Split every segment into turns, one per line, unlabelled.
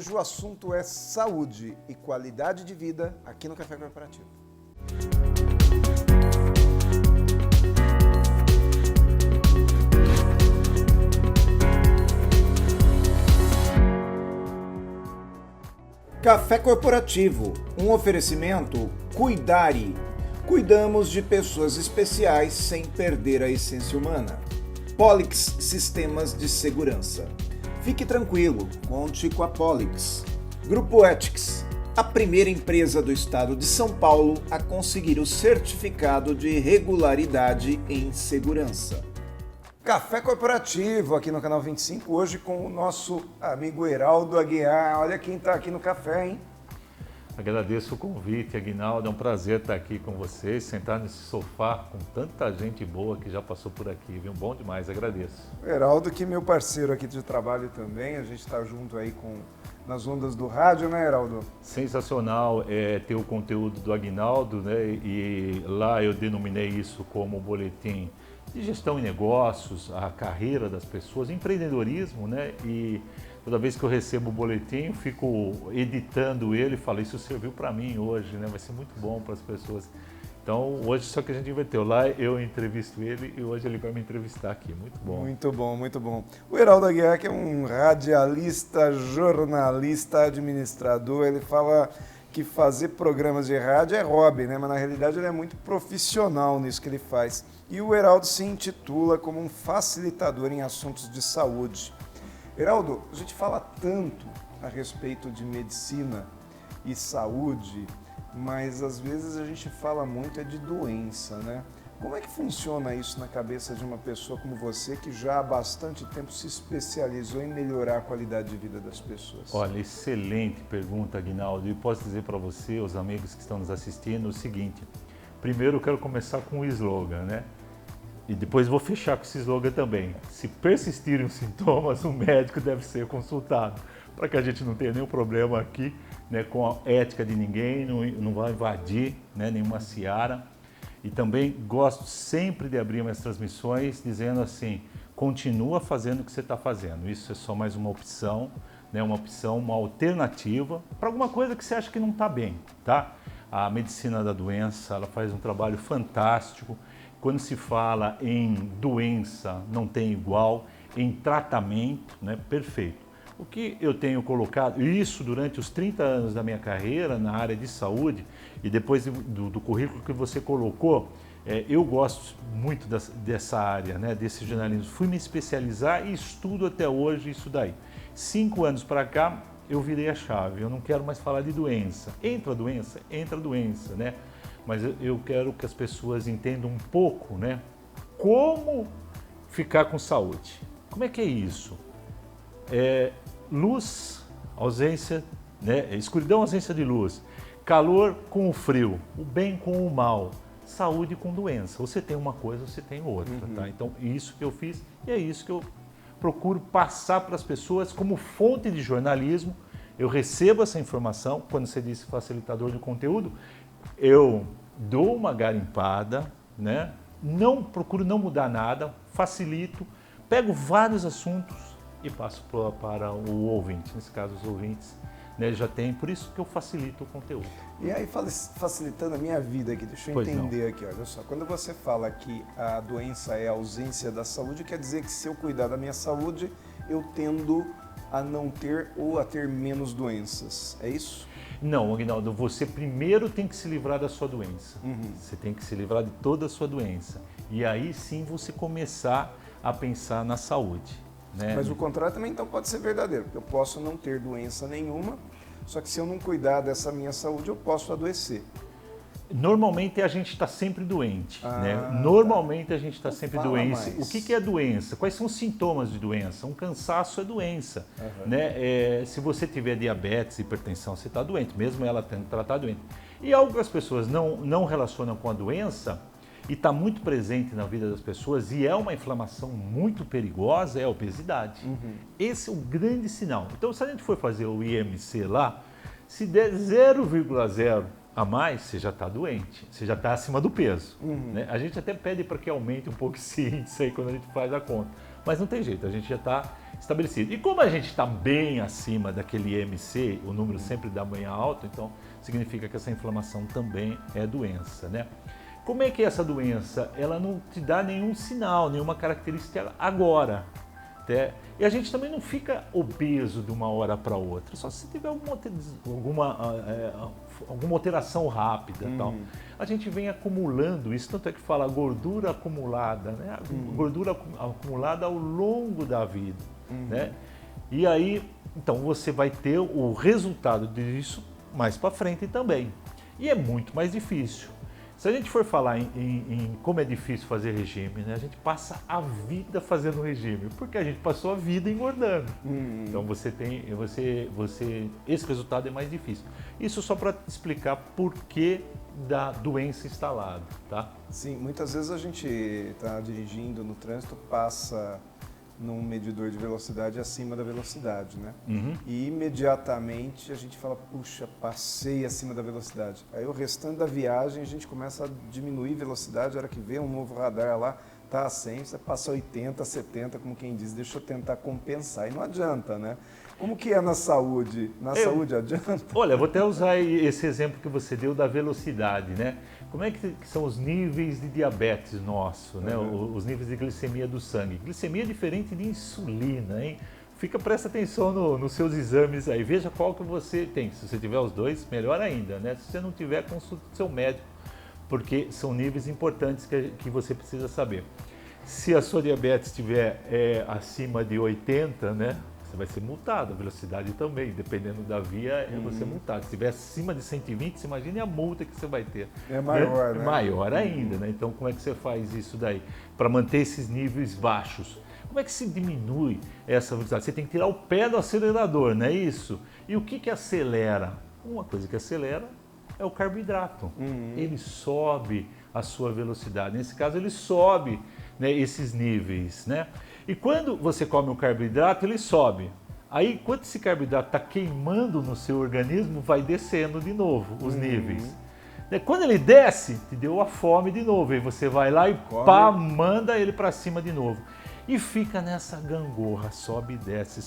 Hoje o assunto é saúde e qualidade de vida aqui no Café Corporativo. Café Corporativo, um oferecimento Cuidare. Cuidamos de pessoas especiais sem perder a essência humana. Polix Sistemas de Segurança. Fique tranquilo, conte com a Polix. Grupo Ethics, a primeira empresa do estado de São Paulo a conseguir o certificado de regularidade em segurança. Café Corporativo aqui no canal 25, hoje com o nosso amigo Heraldo Aguiar. Olha quem está aqui no café, hein?
Agradeço o convite, Aguinaldo. É um prazer estar aqui com vocês, sentar nesse sofá com tanta gente boa que já passou por aqui, viu? Bom demais, agradeço.
O Heraldo, que é meu parceiro aqui de trabalho também, a gente está junto aí nas ondas do rádio, né, Heraldo?
Sensacional ter o conteúdo do Aguinaldo, né? E lá eu denominei isso como boletim de gestão e negócios, a carreira das pessoas, empreendedorismo, né? E toda vez que eu recebo o boletim, eu fico editando ele e falo, isso serviu para mim hoje, né? Vai ser muito bom para as pessoas. Então, hoje só que a gente inverteu. Lá eu entrevisto ele e hoje ele vai me entrevistar aqui. Muito bom.
Muito bom, muito bom. O Heraldo Aguiar, que é um radialista, jornalista, administrador, ele fala que fazer programas de rádio é hobby, né? Mas na realidade ele é muito profissional nisso que ele faz. E o Heraldo se intitula como um facilitador em assuntos de saúde. Heraldo, a gente fala tanto a respeito de medicina e saúde, mas às vezes a gente fala muito de doença, né? Como é que funciona isso na cabeça de uma pessoa como você, que já há bastante tempo se especializou em melhorar a qualidade de vida das pessoas?
Olha, excelente pergunta, Aguinaldo. E posso dizer para você, os amigos que estão nos assistindo, o seguinte. Primeiro eu quero começar com o slogan, né? E depois vou fechar com esse slogan também. Se persistirem os sintomas, o médico deve ser consultado. Para que a gente não tenha nenhum problema aqui, né, com a ética de ninguém, não vai invadir, né, nenhuma seara. E também gosto sempre de abrir minhas transmissões dizendo assim, continua fazendo o que você está fazendo. Isso é só mais uma opção, né, uma alternativa para alguma coisa que você acha que não está bem, tá? A medicina da doença, ela faz um trabalho fantástico. Quando se fala em doença, não tem igual, em tratamento, né, perfeito. O que eu tenho colocado, isso durante os 30 anos da minha carreira na área de saúde, e depois do currículo que você colocou, eu gosto muito dessa área, né, desse jornalismo. Fui me especializar e estudo até hoje isso daí. 5 anos para cá, eu virei a chave, eu não quero mais falar de doença. Entra a doença, né? Mas eu quero que as pessoas entendam um pouco, né, como ficar com saúde. Como é que é isso? Luz, ausência, né, escuridão, ausência de luz, calor com o frio, o bem com o mal, saúde com doença. Você tem uma coisa, você tem outra, tá? Então, isso que eu fiz e é isso que eu procuro passar para as pessoas como fonte de jornalismo. Eu recebo essa informação, quando você disse facilitador de conteúdo, eu dou uma garimpada, né? Procuro não mudar nada, facilito, pego vários assuntos e passo para o ouvinte. Nesse caso, os ouvintes, né, já tem, por isso que eu facilito o conteúdo.
E aí, facilitando a minha vida aqui, deixa eu entender aqui, olha só. Quando você fala que a doença é a ausência da saúde, quer dizer que se eu cuidar da minha saúde, eu tendo a não ter ou a ter menos doenças, é isso?
Não, Aguinaldo, você primeiro tem que se livrar da sua doença. Você tem que se livrar de toda a sua doença. E aí sim você começar a pensar na saúde, né?
Mas o contrário também então pode ser verdadeiro, porque eu posso não ter doença nenhuma, só que se eu não cuidar dessa minha saúde, eu posso adoecer.
Normalmente a gente está sempre doente, né? Normalmente a gente está sempre doente.
Mais.
O que é doença? Quais são os sintomas de doença? Um cansaço é doença, né? Se você tiver diabetes, hipertensão, você está doente, mesmo ela tendo tratado doente. E algo que as pessoas não relacionam com a doença e está muito presente na vida das pessoas e é uma inflamação muito perigosa, é a obesidade. Esse é o grande sinal. Então, se a gente for fazer o IMC lá, se der 0,0 a mais, você já está doente, você já está acima do peso. Né? A gente até pede para que aumente um pouco esse índice aí quando a gente faz a conta, mas não tem jeito, a gente já está estabelecido. E como a gente está bem acima daquele IMC, o número sempre dá manhã alto, então significa que essa inflamação também é doença, né? Como é que é essa doença? Ela não te dá nenhum sinal, nenhuma característica agora. E a gente também não fica obeso de uma hora para outra, só se tiver alguma alteração rápida. Tal. A gente vem acumulando isso, tanto é que fala gordura acumulada, né? Gordura acumulada ao longo da vida. Né? E aí, então você vai ter o resultado disso mais para frente também. E é muito mais difícil. Se a gente for falar em como é difícil fazer regime, né? A gente passa a vida fazendo regime, porque a gente passou a vida engordando. Então esse resultado é mais difícil. Isso só para explicar por que da doença instalada, tá?
Sim, muitas vezes a gente está dirigindo no trânsito, passa num medidor de velocidade acima da velocidade, né? E imediatamente a gente fala, puxa, passei acima da velocidade. Aí o restante da viagem a gente começa a diminuir velocidade, a hora que vê um novo radar lá, tá a 100, você passa 80, 70, como quem diz, deixa eu tentar compensar. E não adianta, né? Como que é na saúde? Na saúde adianta?
Olha, vou até usar esse exemplo que você deu da velocidade, né? Como é que são os níveis de diabetes nosso, né? Os níveis de glicemia do sangue. Glicemia é diferente de insulina, hein? Presta atenção nos seus exames aí, veja qual que você tem. Se você tiver os dois, melhor ainda, né? Se você não tiver, consulte seu médico, porque são níveis importantes que você precisa saber. Se a sua diabetes estiver acima de 80, né? Você vai ser multado, a velocidade também, dependendo da via, você é multado. Se estiver acima de 120, você imagine a multa que você vai ter.
É maior, né?
Maior ainda, né? Então, como é que você faz isso daí? Para manter esses níveis baixos. Como é que se diminui essa velocidade? Você tem que tirar o pé do acelerador, não é isso? E o que acelera? Uma coisa que acelera é o carboidrato. Ele sobe a sua velocidade. Nesse caso, ele sobe, né, esses níveis, né? E quando você come o carboidrato, ele sobe. Aí, quando esse carboidrato está queimando no seu organismo, vai descendo de novo os níveis. Quando ele desce, te deu a fome de novo. Aí você vai lá e pá, manda ele para cima de novo. E fica nessa gangorra, sobe e desce.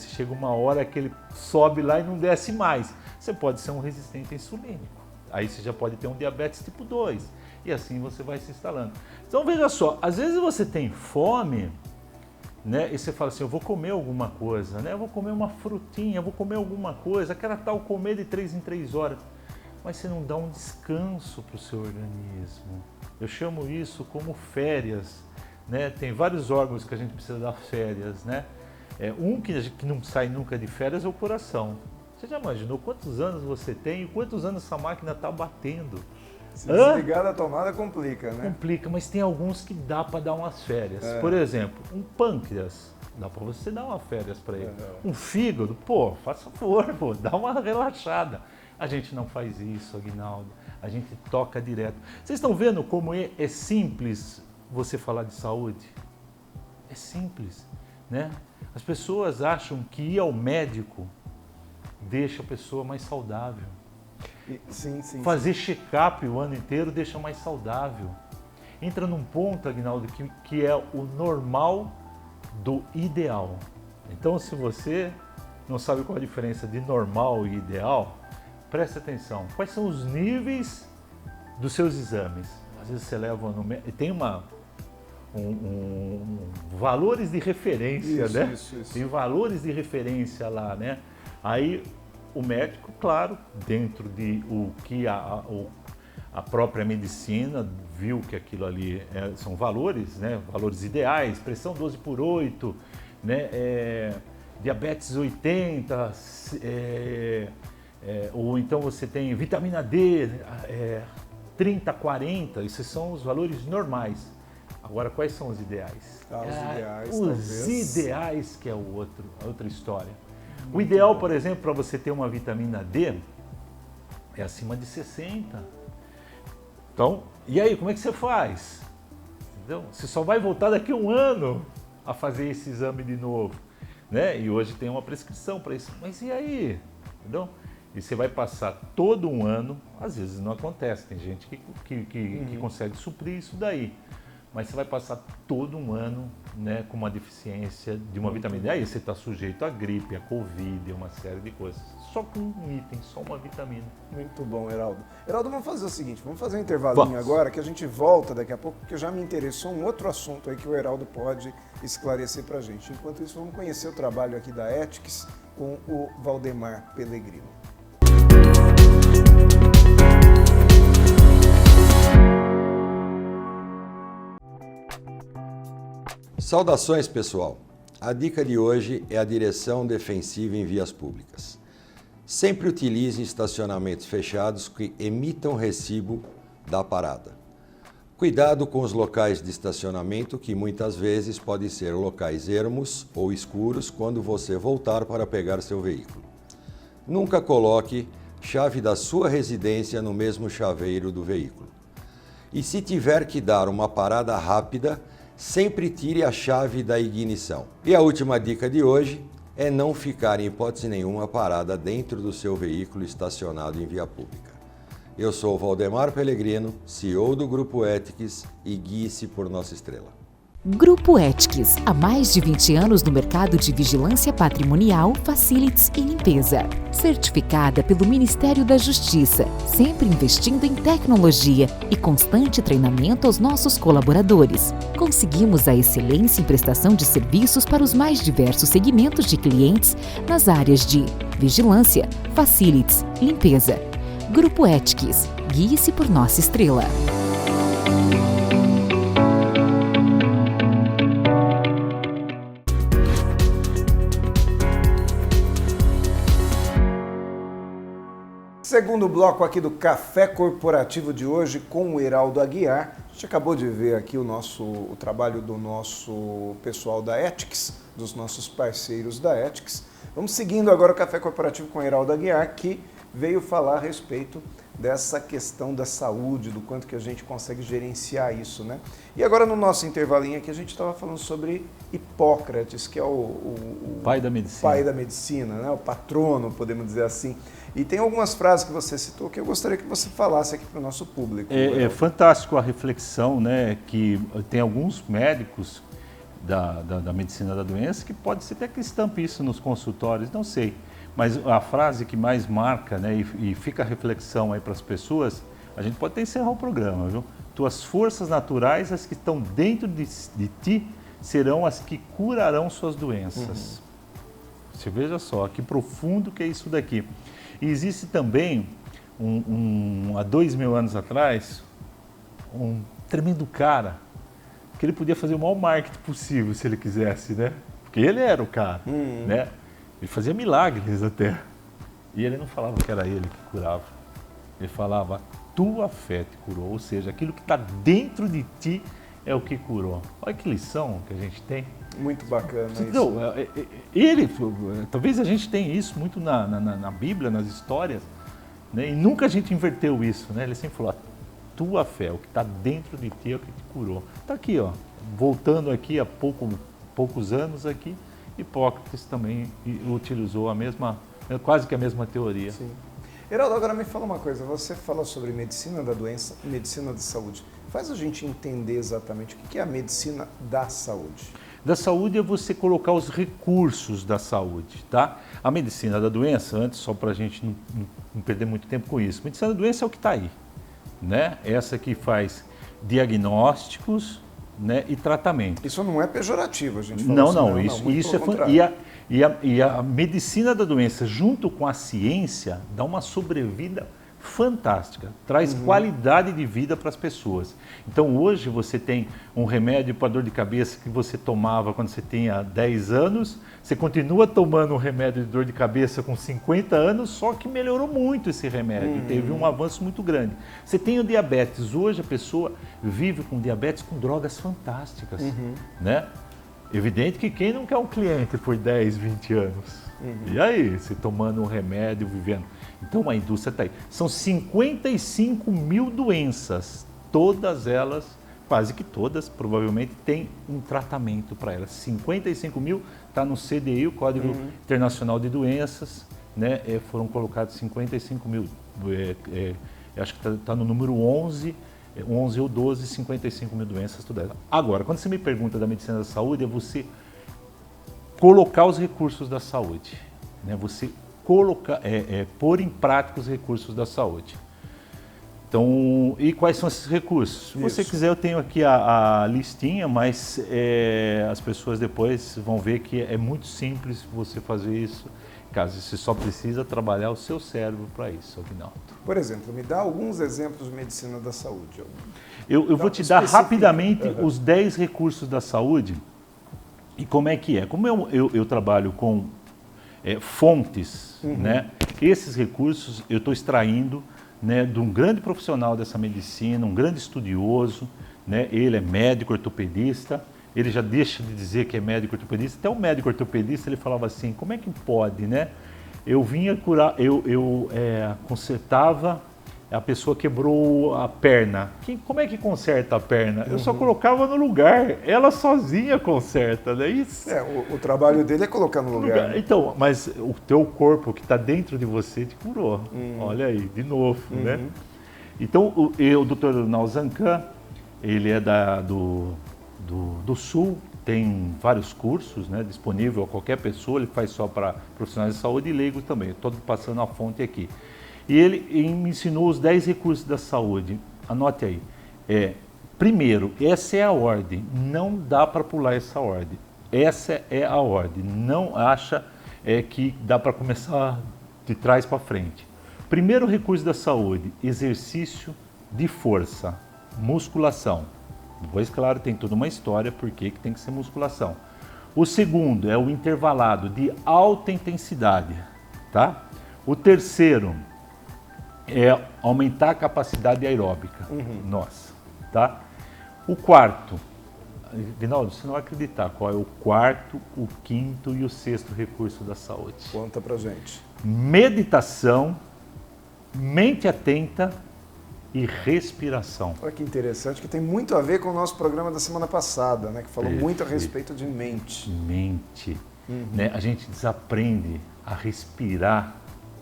Chega uma hora que ele sobe lá e não desce mais. Você pode ser um resistente insulínico. Aí você já pode ter um diabetes tipo 2. E assim você vai se instalando. Então veja só, às vezes você tem fome, né? E você fala assim, eu vou comer alguma coisa, né? Eu vou comer uma frutinha, eu vou comer alguma coisa, aquela tal comer de 3 em 3 horas. Mas você não dá um descanso para o seu organismo. Eu chamo isso como férias, né? Tem vários órgãos que a gente precisa dar férias, né? Um que não sai nunca de férias é o coração. Você já imaginou quantos anos você tem e quantos anos essa máquina está batendo?
Se desligar da tomada complica, né?
Complica, mas tem alguns que dá para dar umas férias. Por exemplo, um pâncreas, dá para você dar umas férias para ele. Um fígado, pô, faça favor, pô, dá uma relaxada. A gente não faz isso, Aguinaldo. A gente toca direto. Vocês estão vendo como é simples você falar de saúde? É simples, né? As pessoas acham que ir ao médico deixa a pessoa mais saudável.
Sim.
Fazer check-up o ano inteiro deixa mais saudável. Entra num ponto, Aguinaldo, que é o normal do ideal. Então, se você não sabe qual a diferença de normal e ideal, preste atenção. Quais são os níveis dos seus exames? Às vezes você leva no médico, tem valores de referência, né?
Isso.
Tem valores de referência lá, né? Aí o médico, claro, dentro de o que a própria medicina viu que aquilo ali são valores, né? Valores ideais, pressão 12 por 8, né? Diabetes 80, ou então você tem vitamina D 30, 40, esses são os valores normais. Agora, quais são os ideais? Os ideais, que é a outra história. O ideal, por exemplo, para você ter uma vitamina D é acima de 60. Então, e aí, como é que você faz? Entendeu? Você só vai voltar daqui a um ano a fazer esse exame de novo, né? E hoje tem uma prescrição para isso. Mas e aí? Entendeu? E você vai passar todo um ano, às vezes não acontece, tem gente que consegue suprir isso daí. mas você vai passar todo um ano, né, com uma deficiência de uma vitamina. E aí você está sujeito à gripe, à Covid, uma série de coisas. Só com um item, só uma vitamina.
Muito bom, Heraldo. Heraldo, vamos fazer o seguinte, vamos fazer um intervalinho agora, que a gente volta daqui a pouco, porque já me interessou um outro assunto aí que o Heraldo pode esclarecer pra gente. Enquanto isso, vamos conhecer o trabalho aqui da Ethics com o Valdemar Pellegrino.
Saudações, pessoal! A dica de hoje é a direção defensiva em vias públicas. Sempre utilize estacionamentos fechados que emitam recibo da parada. Cuidado com os locais de estacionamento, que muitas vezes podem ser locais ermos ou escuros quando você voltar para pegar seu veículo. Nunca coloque chave da sua residência no mesmo chaveiro do veículo. E se tiver que dar uma parada rápida, sempre tire a chave da ignição. E a última dica de hoje é não ficar em hipótese nenhuma parada dentro do seu veículo estacionado em via pública. Eu sou o Valdemar Pellegrino, CEO do Grupo Ethics, e guie-se por nossa estrela.
Grupo Ethics, há mais de 20 anos no mercado de vigilância patrimonial, facilities e limpeza. Certificada pelo Ministério da Justiça, sempre investindo em tecnologia e constante treinamento aos nossos colaboradores. Conseguimos a excelência em prestação de serviços para os mais diversos segmentos de clientes nas áreas de vigilância, facilities, limpeza. Grupo Ethics, guie-se por nossa estrela.
Segundo bloco aqui do Café Corporativo de hoje com o Heraldo Aguiar. A gente acabou de ver aqui o trabalho do nosso pessoal da Ethics, dos nossos parceiros da Ethics. Vamos seguindo agora o Café Corporativo com o Heraldo Aguiar, que veio falar a respeito dessa questão da saúde, do quanto que a gente consegue gerenciar isso, né? E agora no nosso intervalinho aqui a gente estava falando sobre Hipócrates, que é o
pai da medicina.
Pai da medicina, né? O patrono, podemos dizer assim. E tem algumas frases que você citou que eu gostaria que você falasse aqui para o nosso público.
É fantástico a reflexão, né? Que tem alguns médicos da medicina da doença que pode ser até que estampe isso nos consultórios, não sei. Mas a frase que mais marca, né, e fica a reflexão aí para as pessoas, a gente pode até encerrar o programa, viu? Tuas forças naturais, as que estão dentro de ti, serão as que curarão suas doenças. Você veja só, que profundo que é isso daqui. E existe também, há 2000 anos atrás, um tremendo cara, que ele podia fazer o maior marketing possível, se ele quisesse, né? Porque ele era o cara, né? Ele fazia milagres até. E ele não falava que era ele que curava. Ele falava, tua fé te curou. Ou seja, aquilo que está dentro de ti é o que curou. Olha que lição que a gente tem.
Muito bacana
então, isso. Talvez a gente tenha isso muito na Bíblia, nas histórias, né? E nunca a gente inverteu isso, né? Ele sempre falou, a tua fé, o que está dentro de ti é o que te curou. Está aqui, ó, voltando aqui há poucos anos aqui, Hipócrates também utilizou quase que a mesma teoria.
Sim. Heraldo, agora me fala uma coisa, você fala sobre medicina da doença e medicina da saúde. Faz a gente entender exatamente o que é a medicina da saúde.
Da saúde é você colocar os recursos da saúde, tá? A medicina da doença, antes, só para a gente não perder muito tempo com isso, a medicina da doença é o que está aí, né? Essa que faz diagnósticos, né, e tratamento.
Isso não é pejorativo, a gente falou
não,
assim,
isso é e a medicina da doença junto com a ciência dá uma sobrevida fantástica, traz qualidade de vida para as pessoas. Então hoje você tem um remédio para dor de cabeça que você tomava quando você tinha 10 anos, você continua tomando um remédio de dor de cabeça com 50 anos, só que melhorou muito esse remédio, teve um avanço muito grande. Você tem o diabetes, hoje a pessoa vive com diabetes com drogas fantásticas, né? Evidente que quem não quer um cliente por 10, 20 anos? E aí, você tomando um remédio, vivendo. Então a indústria está aí. São 55 mil doenças, todas elas, quase que todas, provavelmente, têm um tratamento para elas. 55 mil está no CDI, o Código Internacional de Doenças, né? Foram colocados 55 mil. Acho que está no número 11 11 ou 12, 55 mil doenças estudadas. Agora, quando você me pergunta da medicina da saúde, é você colocar os recursos da saúde, né? Você colocar, pôr em prática os recursos da saúde. Então, e quais são esses recursos? Se você quiser, eu tenho aqui a listinha, mas as pessoas depois vão ver que é muito simples você fazer isso, caso você só precisa trabalhar o seu cérebro para isso, Aguinaldo.
Por exemplo, me dá alguns exemplos de medicina da saúde.
Eu vou te dar rapidamente os 10 recursos da saúde e como é que é. Como eu trabalho com fontes, né? Esses recursos eu estou extraindo, né, de um grande profissional dessa medicina, um grande estudioso, né? Ele é médico ortopedista, ele já deixa de dizer que é médico ortopedista, até o médico ortopedista ele falava assim, como é que pode, né? Eu vinha curar, eu consertava, a pessoa quebrou a perna. Como é que conserta a perna? Eu só colocava no lugar, ela sozinha conserta, não é isso?
O trabalho dele é colocar no lugar. Né?
Então, mas o teu corpo que está dentro de você te curou. Olha aí, de novo, né? Então, o Dr. Nauzancan, ele é do Sul, tem vários cursos, né, disponível a qualquer pessoa, ele faz só para profissionais de saúde e leigos também, estou passando a fonte aqui. E ele me ensinou os 10 recursos da saúde, anote aí. Primeiro, essa é a ordem, não dá para pular essa ordem, essa é a ordem, não acha que dá para começar de trás para frente. Primeiro recurso da saúde, exercício de força, musculação. Depois, claro, tem toda uma história por que tem que ser musculação. O segundo é o intervalado de alta intensidade, tá? O terceiro é aumentar a capacidade aeróbica nossa, tá? O quarto, Vinaldo, você não vai acreditar qual é o quarto, o quinto e o sexto recurso da saúde.
Conta pra gente.
Meditação, mente atenta e respiração.
Olha que interessante, que tem muito a ver com o nosso programa da semana passada, né? Que falou muito a respeito de mente.
Mente. Né? A gente desaprende a respirar.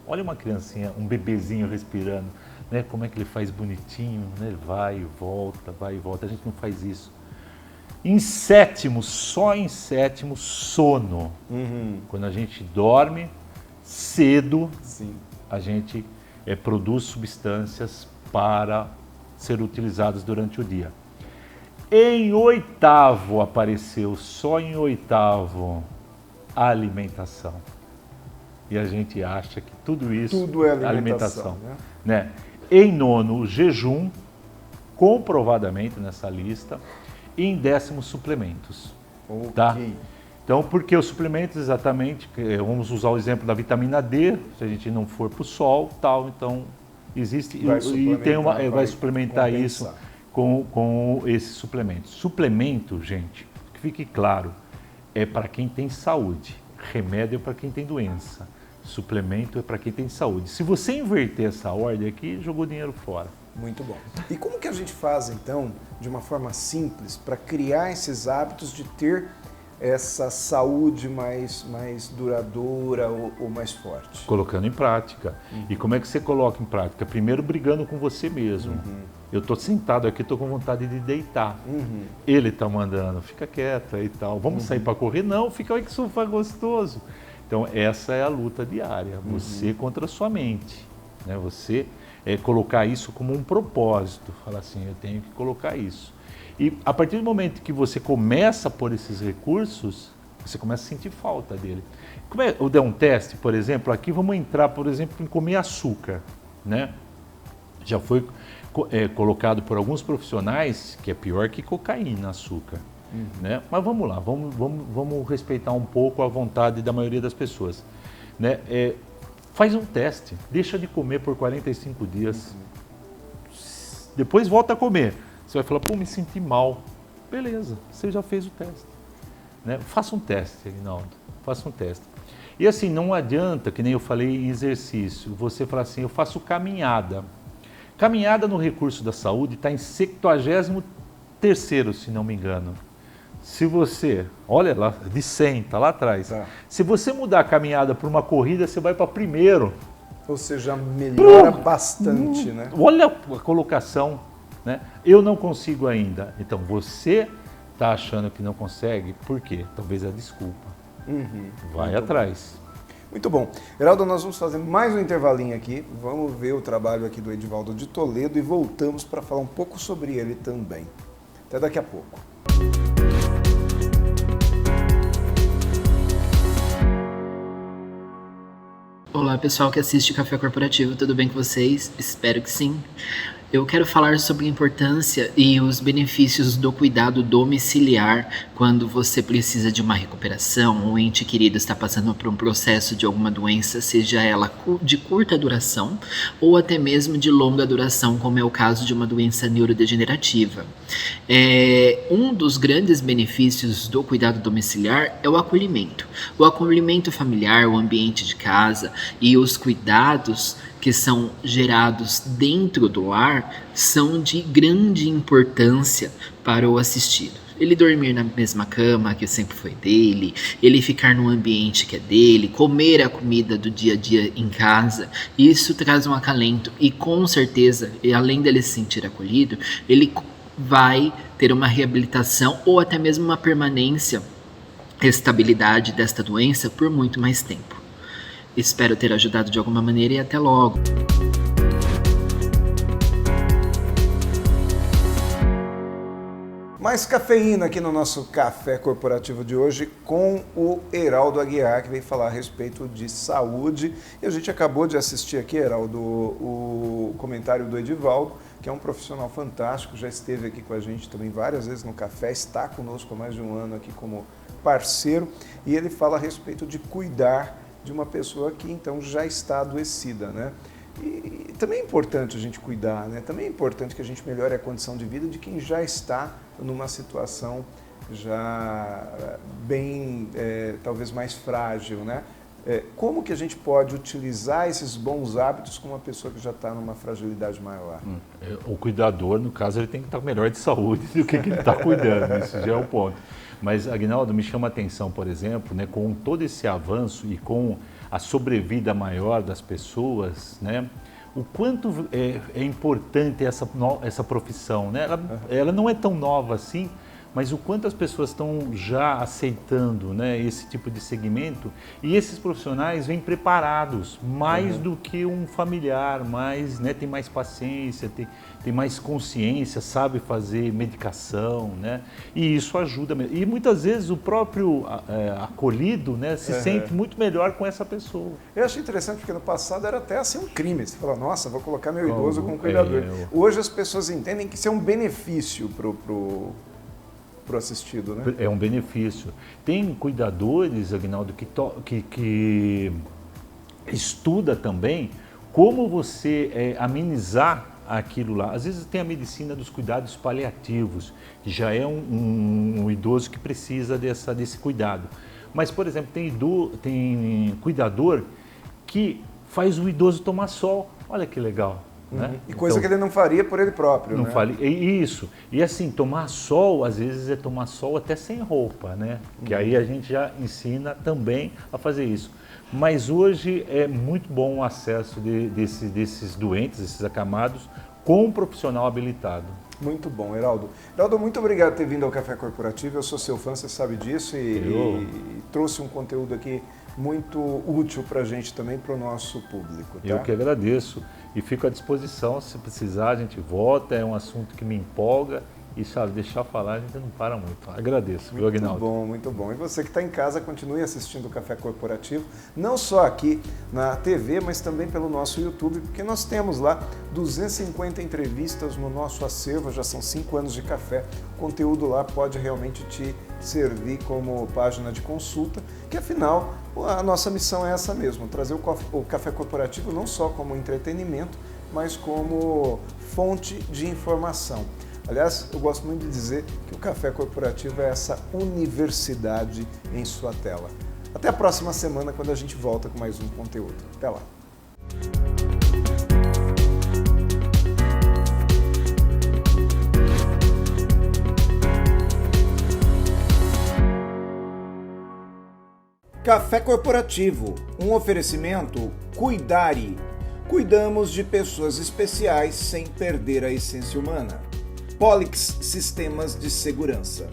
Olha uma criancinha, um bebezinho respirando, né? Como é que ele faz bonitinho, né? Vai e volta, a gente não faz isso. Em sétimo, só em sétimo, sono. Quando a gente dorme cedo, a gente produz substâncias para ser utilizadas durante o dia. Em oitavo apareceu, só em oitavo, a alimentação. E a gente acha que tudo isso
é alimentação.
Né? Em nono, o jejum, comprovadamente nessa lista. E em décimo, suplementos. Tá? Então, porque os suplementos, exatamente, vamos usar o exemplo da vitamina D, se a gente não for para o sol, tal, então existe vai suplementar isso com esses suplementos. Suplemento, gente, que fique claro, é para quem tem saúde. Remédio é para quem tem doença. Suplemento é para quem tem saúde. Se você inverter essa ordem aqui, jogou dinheiro fora.
Muito bom. E como que a gente faz, então, de uma forma simples, para criar esses hábitos de ter essa saúde mais duradoura ou mais forte?
Colocando em prática. E como é que você coloca em prática? Primeiro brigando com você mesmo. Eu estou sentado aqui, estou com vontade de deitar. Ele está mandando, fica quieto e tal. Vamos sair para correr? Não, fica aí que sofá gostoso. Então essa é a luta diária, você contra a sua mente. Né? Você colocar isso como um propósito. Falar assim, eu tenho que colocar isso. E a partir do momento que você começa a pôr esses recursos, você começa a sentir falta dele. Eu der um teste, por exemplo, aqui vamos entrar, por exemplo, em comer açúcar. Né? Já foi colocado por alguns profissionais que é pior que cocaína, açúcar. Né? Mas vamos lá, vamos respeitar um pouco a vontade da maioria das pessoas. Né? Faz um teste, deixa de comer por 45 dias, depois volta a comer. Você vai falar, pô, me senti mal. Beleza, você já fez o teste. Né? Faça um teste, Aguinaldo, faça um teste. E assim, não adianta, que nem eu falei em exercício, você falar assim, eu faço caminhada. Caminhada no recurso da saúde está em 73º, se não me engano. Se você, olha lá, de 100, está lá atrás. Tá. Se você mudar a caminhada para uma corrida, você vai para primeiro.
Ou seja, melhora bastante, né?
Olha a colocação. né? Eu não consigo ainda. Então você está achando que não consegue, por quê? Talvez é desculpa. Vai atrás.
Muito bom. Heraldo, nós vamos fazer mais um intervalinho aqui, vamos ver o trabalho aqui do Edivaldo de Toledo e voltamos para falar um pouco sobre ele também. Até daqui a pouco.
Olá pessoal que assiste Café Corporativo, tudo bem com vocês? Espero que sim. Eu quero falar sobre a importância e os benefícios do cuidado domiciliar quando você precisa de uma recuperação, ou o ente querido está passando por um processo de alguma doença, seja ela de curta duração ou até mesmo de longa duração, como é o caso de uma doença neurodegenerativa. Um dos grandes benefícios do cuidado domiciliar é o acolhimento. O acolhimento familiar, o ambiente de casa e os cuidados que são gerados dentro do lar são de grande importância para o assistido. Ele dormir na mesma cama que sempre foi dele, ele ficar no ambiente que é dele, comer a comida do dia a dia em casa, isso traz um acalento e com certeza, além dele se sentir acolhido, ele vai ter uma reabilitação ou até mesmo uma permanência, estabilidade desta doença por muito mais tempo. Espero ter ajudado de alguma maneira e até logo.
Mais cafeína aqui no nosso Café Corporativo de hoje com o Heraldo Aguiar, que vem falar a respeito de saúde. E a gente acabou de assistir aqui, Heraldo, o comentário do Edivaldo, que é um profissional fantástico, já esteve aqui com a gente também várias vezes no café, está conosco há mais de um ano aqui como parceiro, e ele fala a respeito de cuidar de uma pessoa que então já está adoecida, né? E também é importante a gente cuidar, né? Também é importante que a gente melhore a condição de vida de quem já está numa situação já bem, talvez mais frágil, né? Como que a gente pode utilizar esses bons hábitos com uma pessoa que já está numa fragilidade maior?
O cuidador, no caso, ele tem que estar melhor de saúde do que ele está cuidando, isso já é o ponto. Mas, Aguinaldo, me chama a atenção, por exemplo, né, com todo esse avanço e com a sobrevida maior das pessoas, né, o quanto é importante essa profissão. Né? Ela não é tão nova assim, mas o quanto as pessoas estão já aceitando, né, esse tipo de segmento, e esses profissionais vêm preparados mais do que um familiar, mais, né, tem mais paciência, tem mais consciência, sabe fazer medicação, né, e isso ajuda. E muitas vezes o próprio acolhido, né, se sente muito melhor com essa pessoa.
Eu achei interessante porque no passado era até assim um crime. Você fala, nossa, vou colocar meu idoso como cuidador. Hoje as pessoas entendem que isso é um benefício pro assistido, né?
É um benefício. Tem cuidadores, Aguinaldo, que estuda também como você amenizar aquilo lá. Às vezes tem a medicina dos cuidados paliativos, que já é um idoso que precisa desse cuidado. Mas, por exemplo, tem cuidador que faz o idoso tomar sol. Olha que legal. Né?
E coisa que ele não faria por ele próprio,
não
né?
faria, isso. E assim, tomar sol, às vezes é tomar sol até sem roupa, né? Que aí a gente já ensina também a fazer isso. Mas hoje é muito bom o acesso desses doentes, desses acamados, com um profissional habilitado.
Muito bom, Heraldo. Heraldo, muito obrigado por ter vindo ao Café Corporativo. Eu sou seu fã, você sabe disso, e trouxe um conteúdo aqui muito útil para a gente também, para o nosso público. Tá?
Eu que agradeço e fico à disposição, se precisar a gente volta, é um assunto que me empolga e, sabe, deixar falar a gente não para muito. Agradeço, viu, Aguinaldo?
Muito bom, muito bom. E você que está em casa, continue assistindo o Café Corporativo, não só aqui na TV, mas também pelo nosso YouTube, porque nós temos lá 250 entrevistas no nosso acervo, já são 5 anos de café. O conteúdo lá pode realmente te servir como página de consulta, que afinal a nossa missão é essa mesmo, trazer o Café Corporativo não só como entretenimento, mas como fonte de informação. Aliás, eu gosto muito de dizer que o Café Corporativo é essa universidade em sua tela. Até a próxima semana, quando a gente volta com mais um conteúdo. Até lá! Café Corporativo, um oferecimento Cuidare. Cuidamos de pessoas especiais sem perder a essência humana. Polix Sistemas de Segurança.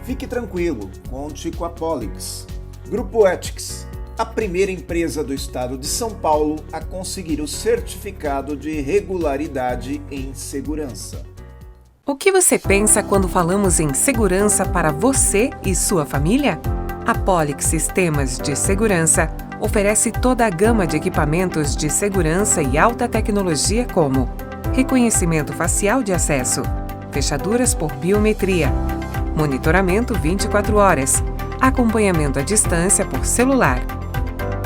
Fique tranquilo, conte com a Polix. Grupo Ethics, a primeira empresa do estado de São Paulo a conseguir o certificado de regularidade em segurança.
O que você pensa quando falamos em segurança para você e sua família? A Polix Sistemas de Segurança oferece toda a gama de equipamentos de segurança e alta tecnologia como reconhecimento facial de acesso, fechaduras por biometria, monitoramento 24 horas, acompanhamento à distância por celular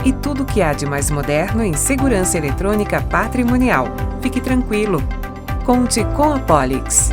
e tudo o que há de mais moderno em segurança eletrônica patrimonial. Fique tranquilo, conte com a Polix.